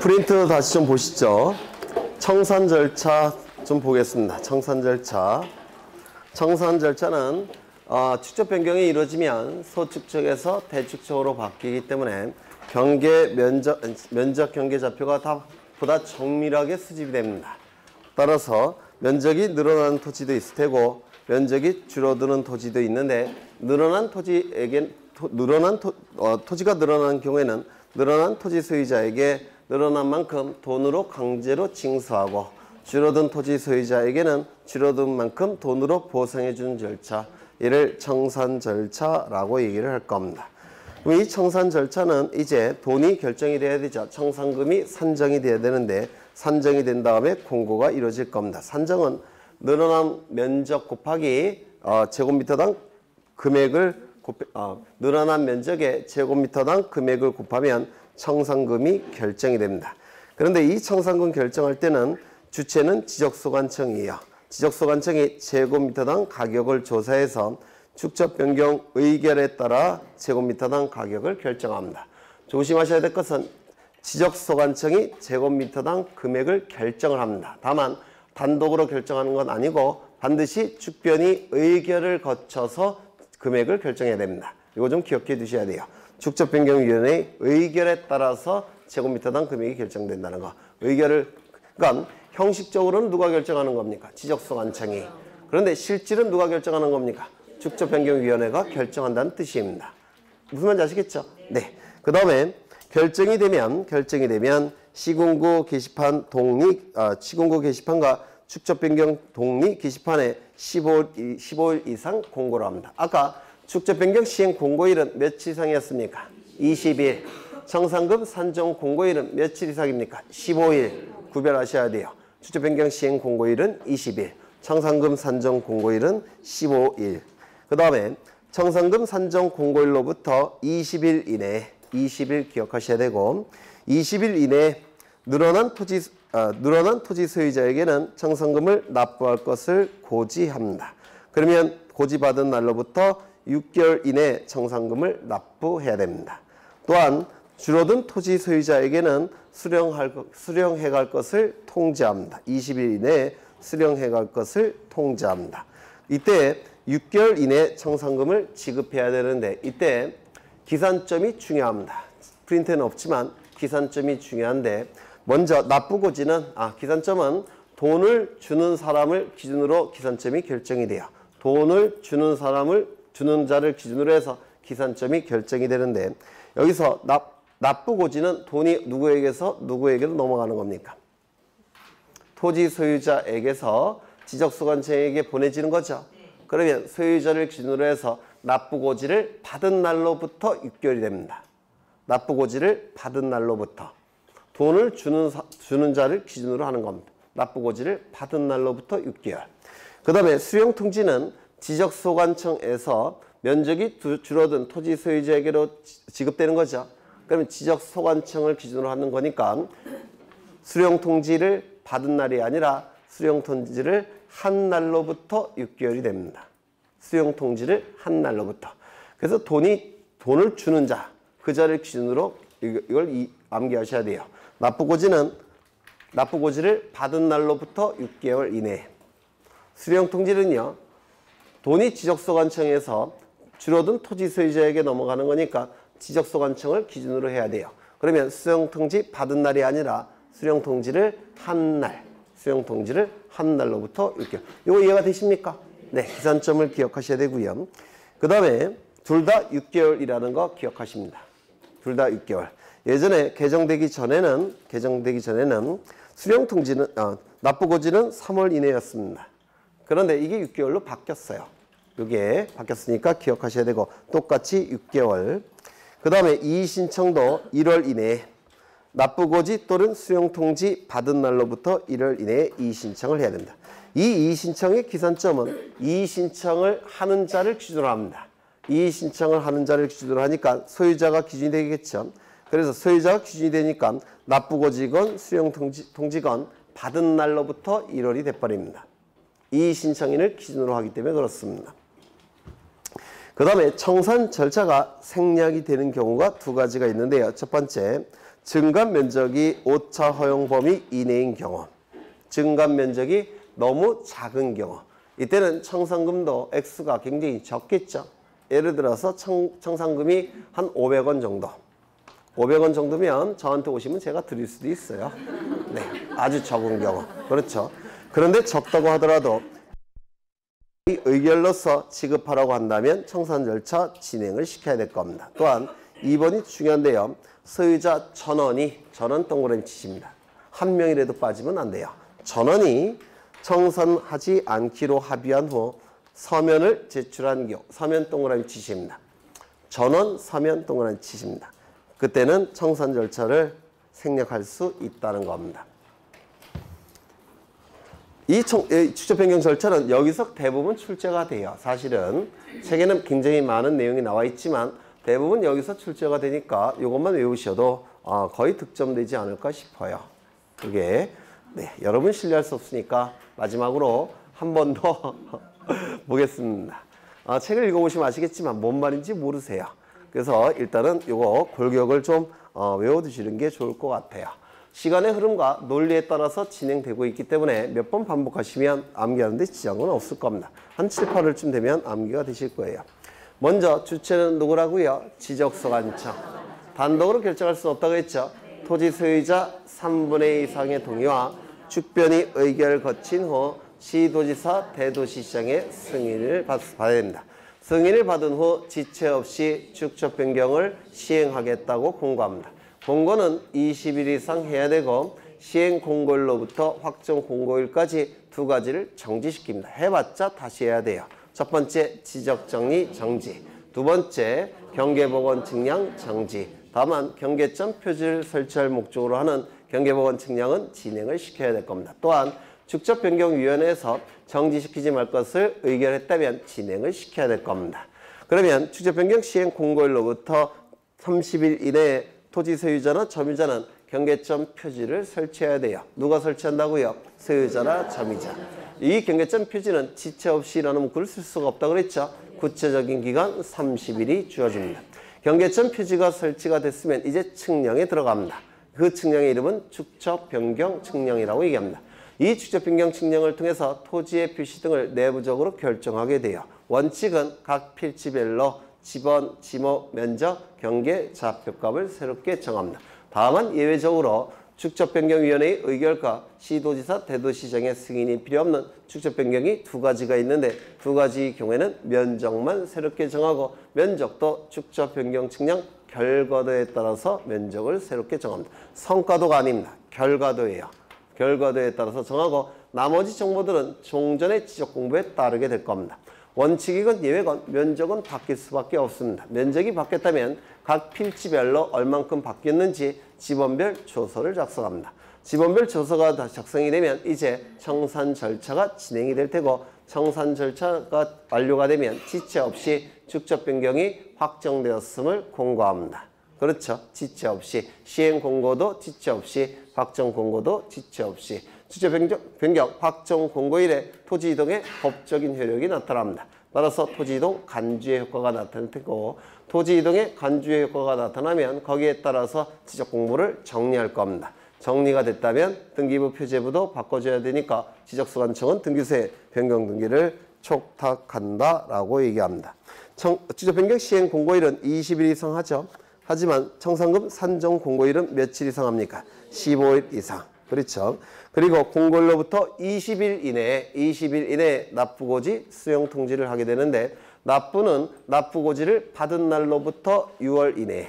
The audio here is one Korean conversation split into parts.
프린트 다시 좀 보시죠. 청산 절차 좀 보겠습니다. 청산 절차. 청산 절차는 축적 변경이 이루어지면 소축적에서 대축적으로 바뀌기 때문에 면적 경계 좌표가 보다 정밀하게 수집이 됩니다. 따라서 면적이 늘어나는 토지도 있을 테고 면적이 줄어드는 토지도 있는데 토지가 늘어나는 경우에는 늘어난 토지 소유자에게 늘어난 만큼 돈으로 강제로 징수하고 줄어든 토지 소유자에게는 줄어든 만큼 돈으로 보상해 주는 절차, 이를 청산 절차라고 얘기를 할 겁니다. 이 청산 절차는 이제 돈이 결정이 돼야 되죠. 청산금이 산정이 돼야 되는데 산정이 된 다음에 공고가 이루어질 겁니다. 산정은 늘어난 면적 곱하기 제곱미터당 금액을 늘어난 면적의 제곱미터당 금액을 곱하면 청산금이 결정이 됩니다. 그런데 이 청산금 결정할 때는 주체는 지적소관청이에요. 지적소관청이 제곱미터당 가격을 조사해서 축적 변경 의결에 따라 제곱미터당 가격을 결정합니다. 조심하셔야 될 것은 지적소관청이 제곱미터당 금액을 결정을 합니다. 다만 단독으로 결정하는 건 아니고 반드시 축변이 의결을 거쳐서 금액을 결정해야 됩니다. 이거 좀 기억해 두셔야 돼요. 축적변경위원회의 의결에 따라서 제곱미터당 금액이 결정된다는 거. 그러니까 형식적으로는 누가 결정하는 겁니까? 지적소관청이. 그런데 실질은 누가 결정하는 겁니까? 축적변경위원회가 결정한다는 뜻입니다. 무슨 말인지 아시겠죠? 네. 그 다음에 결정이 되면 시군구 게시판 시군구 게시판과 축적변경 동리 게시판에 15일 이상 공고를 합니다. 아까 축적변경 시행 공고일은 며칠 이상이었습니까? 20일. 청산금 산정 공고일은 며칠 이상입니까? 15일. 구별하셔야 돼요. 축적변경 시행 공고일은 20일. 청산금 산정 공고일은 15일. 그 다음에 청산금 산정 공고일로부터 20일 이내, 20일 기억하셔야 되고 20일 이내 늘어난 토지 소유자에게는 청산금을 납부할 것을 고지합니다. 그러면 고지받은 날로부터 6개월 이내 청산금을 납부해야 됩니다. 또한 줄어든 토지 소유자에게는 수령해 갈 것을 통지합니다. 20일 이내에 수령해 갈 것을 통지합니다. 이때 6개월 이내 청산금을 지급해야 되는데 이때 기산점이 중요합니다. 프린트는 없지만 기산점이 중요한데 먼저 납부고지는 기산점은 돈을 주는 사람을 기준으로 기산점이 결정이 돼요. 돈을 주는 자를 기준으로 해서 기산점이 결정이 되는데 여기서 납부고지는 돈이 누구에게서 누구에게로 넘어가는 겁니까? 토지 소유자에게서 지적소관청에게 보내지는 거죠. 그러면 소유자를 기준으로 해서 납부고지를 받은 날로부터 6개월이 됩니다. 납부고지를 받은 날로부터 돈을 주는 자를 기준으로 하는 겁니다. 납부고지를 받은 날로부터 6개월. 그 다음에 수령통지는 지적소관청에서 면적이 줄어든 토지 소유자에게로 지급되는 거죠. 그러면 지적소관청을 기준으로 하는 거니까 수령통지를 받은 날이 아니라 수령통지를 한 날로부터 6개월이 됩니다. 수령통지를 한 날로부터. 그래서 돈을 주는 자, 그 자를 기준으로 이걸 암기하셔야 돼요. 납부고지를 받은 날로부터 6개월 이내. 수령통지는요, 돈이 지적소관청에서 줄어든 토지 소유자에게 넘어가는 거니까 지적소관청을 기준으로 해야 돼요. 그러면 수령통지 받은 날이 아니라 수령통지를 한 날로부터 6개월. 이거 이해가 되십니까? 네, 기산점을 기억하셔야 되고요. 그 다음에 둘 다 6개월이라는 거 기억하십니다. 둘 다 6개월. 예전에 개정되기 전에는 수령통지는 납부고지는 3월 이내였습니다. 그런데 이게 6개월로 바뀌었어요. 이게 바뀌었으니까 기억하셔야 되고 똑같이 6개월. 그 다음에 이의신청도 1월 이내에 납부고지 또는 수령통지 받은 날로부터 1월 이내에 이의신청을 해야 됩니다. 이 이의신청의 기산점은 이의신청을 하는 자를 기준으로 합니다. 이의신청을 하는 자를 기준으로 하니까 소유자가 기준이 되겠죠. 그래서 소유자가 기준이 되니까 납부고지건 수령통지건 받은 날로부터 1월이 돼버립니다. 이의신청인을 기준으로 하기 때문에 그렇습니다. 그 다음에 청산 절차가 생략이 되는 경우가 두 가지가 있는데요. 첫 번째, 증감 면적이 오차 허용 범위 이내인 경우, 증감 면적이 너무 작은 경우, 이때는 청산금도 액수가 굉장히 적겠죠. 예를 들어서 청산금이 한 500원 정도. 500원 정도면 저한테 오시면 제가 드릴 수도 있어요. 네, 아주 적은 경우. 그렇죠. 그런데 적다고 하더라도 의결로서 지급하라고 한다면 청산 절차 진행을 시켜야 될 겁니다. 또한 2번이 중요한데요. 소유자 전원이, 전원 동그라미 치십니다. 한 명이라도 빠지면 안 돼요. 전원이 청산하지 않기로 합의한 후 서면을 제출한 경우, 서면 동그라미 치십니다. 전원 서면 동그라미 치십니다. 그때는 청산 절차를 생략할 수 있다는 겁니다. 이 축적 변경 절차는 여기서 대부분 출제가 돼요. 사실은 책에는 굉장히 많은 내용이 나와 있지만 대부분 여기서 출제가 되니까 이것만 외우셔도 거의 득점되지 않을까 싶어요. 그게 네, 여러분 신뢰할 수 없으니까 마지막으로 한 번 더 보겠습니다. 책을 읽어보시면 아시겠지만 뭔 말인지 모르세요. 그래서 일단은 이거 골격을 좀 외워두시는 게 좋을 것 같아요. 시간의 흐름과 논리에 따라서 진행되고 있기 때문에 몇 번 반복하시면 암기하는 데 지장은 없을 겁니다. 한 7, 8월쯤 되면 암기가 되실 거예요. 먼저 주체는 누구라고요? 지적소관청. 단독으로 결정할 수는 없다고 했죠. 토지 소유자 3분의 2 이상의 동의와 축변이 의결을 거친 후 시도지사 대도시장의 승인을 받아야 됩니다. 승인을 받은 후 지체 없이 축적 변경을 시행하겠다고 공고합니다. 공고는 20일 이상 해야 되고 시행 공고일로부터 확정 공고일까지 두 가지를 정지시킵니다. 해봤자 다시 해야 돼요. 첫 번째 지적정리 정지, 두 번째 경계보건 측량 정지. 다만 경계점 표지를 설치할 목적으로 하는 경계보건 측량은 진행을 시켜야 될 겁니다. 또한 축적변경위원회에서 정지시키지 말 것을 의결했다면 진행을 시켜야 될 겁니다. 그러면 축적변경 시행 공고일로부터 30일 이내에 토지 소유자나 점유자는 경계점 표지를 설치해야 돼요. 누가 설치한다고요? 소유자나 점유자. 이 경계점 표지는 지체 없이라는 문구를 쓸 수가 없다고 그랬죠. 구체적인 기간 30일이 주어집니다. 경계점 표지가 설치가 됐으면 이제 측량에 들어갑니다. 그 측량의 이름은 축적변경 측량이라고 얘기합니다. 이 축적변경 측량을 통해서 토지의 표시 등을 내부적으로 결정하게 돼요. 원칙은 각 필지별로 지번, 지목, 면적, 경계, 좌표값을 새롭게 정합니다. 다만 예외적으로 축적변경위원회의 의결과 시도지사, 대도시장의 승인이 필요 없는 축적변경이 두 가지가 있는데 두 가지 경우에는 면적만 새롭게 정하고 면적도 축적변경 측량 결과도에 따라서 면적을 새롭게 정합니다. 성과도가 아닙니다. 결과도예요. 결과도에 따라서 정하고 나머지 정보들은 종전의 지적공부에 따르게 될 겁니다. 원칙이건 예외건 면적은 바뀔 수밖에 없습니다. 면적이 바뀌었다면 각 필지별로 얼만큼 바뀌었는지 지번별 조서를 작성합니다. 지번별 조서가 작성이 되면 이제 청산 절차가 진행이 될 테고 청산 절차가 완료가 되면 지체 없이 축적 변경이 확정되었음을 공고합니다. 그렇죠. 지체 없이 시행 공고도 지체 없이 확정 공고도 지체 없이 축적 변경 확정 공고일에 토지 이동의 법적인 효력이 나타납니다. 따라서 토지 이동 간주의 효과가 나타날 테고 토지 이동의 간주의 효과가 나타나면 거기에 따라서 지적 공모를 정리할 겁니다. 정리가 됐다면 등기부 표제부도 바꿔줘야 되니까 지적소관청은 등기소에 변경 등기를 촉탁한다라고 얘기합니다. 지적 변경 시행 공고일은 20일 이상 하죠. 하지만 청산금 산정 공고일은 며칠 이상 합니까? 15일 이상. 그렇죠. 그리고 공고일로부터 20일 이내에 납부고지 수용 통지를 하게 되는데 납부는 납부고지를 받은 날로부터 6월 이내에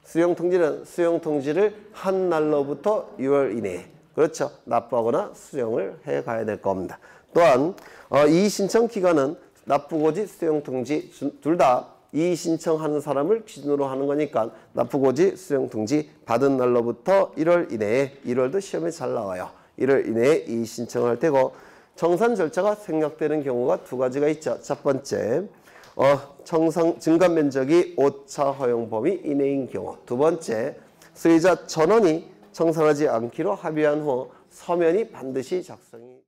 수용 통지를 한 날로부터 6월 이내에 그렇죠. 납부하거나 수령을 해 가야 될 겁니다. 또한 이의 신청 기간은 납부고지 수용 통지 둘 다 이의 신청하는 사람을 기준으로 하는 거니까 납부고지 수용 통지 받은 날로부터 1월 이내에 1월도 시험에 잘 나와요. 1월 이내에 이의 신청을 할 테고 청산 절차가 생략되는 경우가 두 가지가 있죠. 첫 번째 증감 면적이 오차 허용 범위 이내인 경우. 두 번째 소유자 전원이 청산하지 않기로 합의한 후 서면이 반드시 작성이